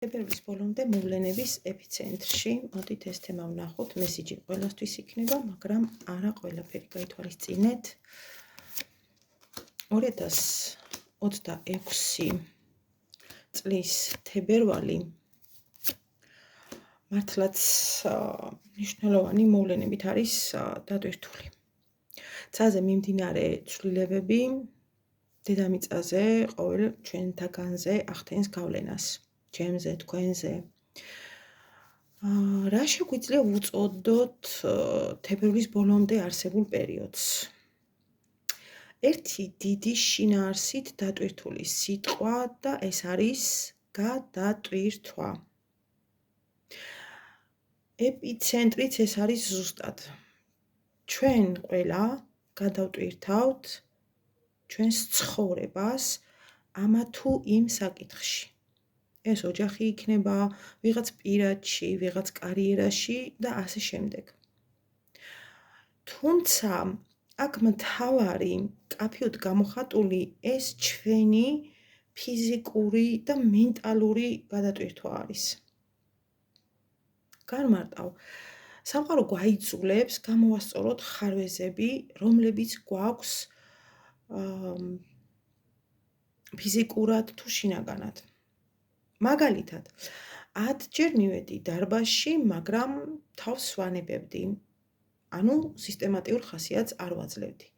თებერვლის ბოლომდე მოვლენების ეპიცენტრში, მოდით ეს თემა ვნახოთ, მესიჯი ყველასთვის იქნება, მაგრამ არა ყველაფერი გაითვალისწინეთ. 2026 წლის თებერვალი მართლაც მნიშვნელოვანი მოვლენებით არის დატვირთული. ცაზე მიმდინარე ცვლილებები დედამიწაზე ყოველ ჩვენთაგანზე ახდენს გავლენას. ჩემზე, თქვენზე. რა შეგვიძლია ვუწოდოთ თებერვლის ბოლომდე არსებულ პერიოდს? ერთი დიდი შინაარსით დატვირთული სიტყვა და ეს არის გადატვირთვა. ეპიცენტრიც ეს არის ზუსტად. ჩვენ ყველა გადავტვირთავთ ჩვენს ცხოვრებას ამა თუ იმ საკითხში. ეს ოჯახი იქნება, ვიღაც პირადში, ვიღაც კარიერაში და ასე შემდეგ. თუმცა აქ მთავარი კაფეოდ გამოხატული ეს ჩვენი ფიზიკური და მენტალური გადატვირთვა არის. განმარტავ, სამყარო გვაიძულებს გამოვასწოროთ ხარვეზები, რომლებიც გვაქვს ფიზიკურად თუ შინაგანად. მაგალითად, 10 ჯერ მივედი დარბაზში, მაგრამ თავს ვანებებდი. ანუ სისტემატიურ ხასიათს არ ვაძლევდი.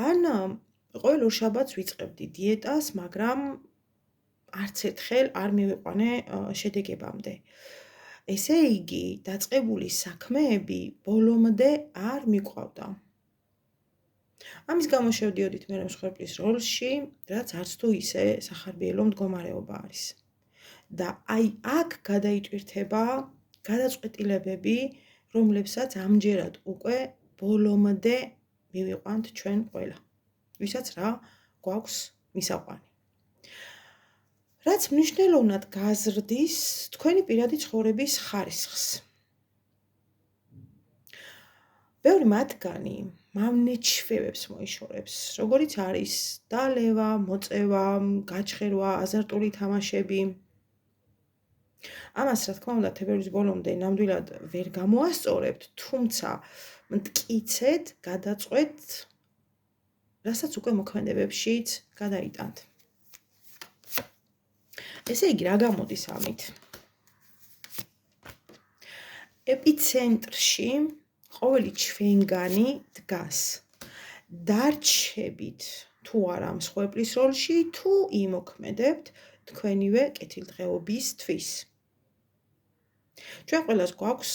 ან ყოველ ორ შაბათს ვიწყებდი დიეტას, მაგრამ არც ერთხელ არ მივიყვანე შედეგებამდე. ესე იგი, დაწყებული საქმეები ბოლომდე არ მიყვავდა. ამის გამო შევდიოდით მე მსხვერპლის როლში, რაც არც თუ ისე სახარბიელო მდგომარეობა არის. და აი აქ გადაიტვირთება გადაწყვეტილებები, რომლებსაც ამჯერად უკვე ბოლომდე მივიყვანთ ჩვენ ყველა, ვისაც რა გვაქვს მისაყვანი. რაც მნიშვნელოვნად გაზრდის თქვენი პირადი ცხოვრების ხარისხს. ბევრი მათგანი მავნეჩვევებს მოიშორებს, როგორიც არის დალევა, მოწევა, გაჩხერვა, აზარტული თამაშები. ამას რა თქმა უნდა თებერვლის ბოლომდე ნამდვილად ვერ გამოასწორებთ, თუმცა მტკიცედ გადაწყვეტ, რასაც უკვე მოქმედებებშიც გადაიტანთ. ესე იგი, რა გამოდის ამით? ეპიცენტრში ყოველი ჩვენგანი დგას. დარჩებით თუ არა მსხვერპლის როლში, თუ იმოქმედებთ თქვენივე კეთილდღეობისთვის. ჩვენ ყველას გვაქვს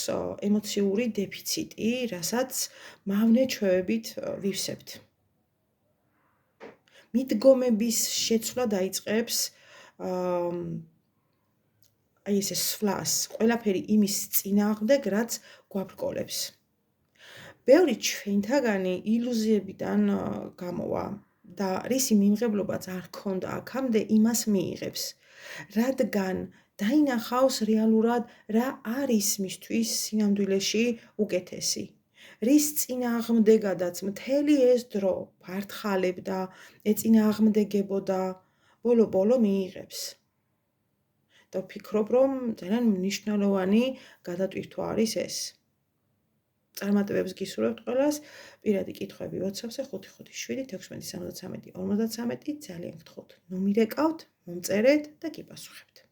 ემოციური დეფიციტი, რასაც მავნეჩვევებით ვივსებთ. მიდგომების შეცვლა დაიწყებს აი ესე სვლას, ყველაფერი იმის წინააღმდეგ, რაც გვაბრკოლებს. ბევრი ჩვენთაგანი ილუზიებიდან გამოვა და რისი მიმღებლობაც არ ქონდა აქამდე იმას მიიღებს, რადგან დაინახავს რეალურად რა არის მისთვის სინამდვილეში უკეთესი. რის წინააღმდეგადაც მთელი ეს დრო ფართხალებდა, ეწინააღმდეგებოდა, ბოლო მიიღებს. და ვფიქრობ, რომ ძალიან მნიშვნელოვანი გადატვირთვა არის ეს. წარმატებებს გისურვებთ ყველას, პირადი კითხვები WhatsApp-ზე 557 16 73 53, ძალიან გთხოვთ, ნუ მირეკავთ, მომწერეთ და გიპასუხებთ.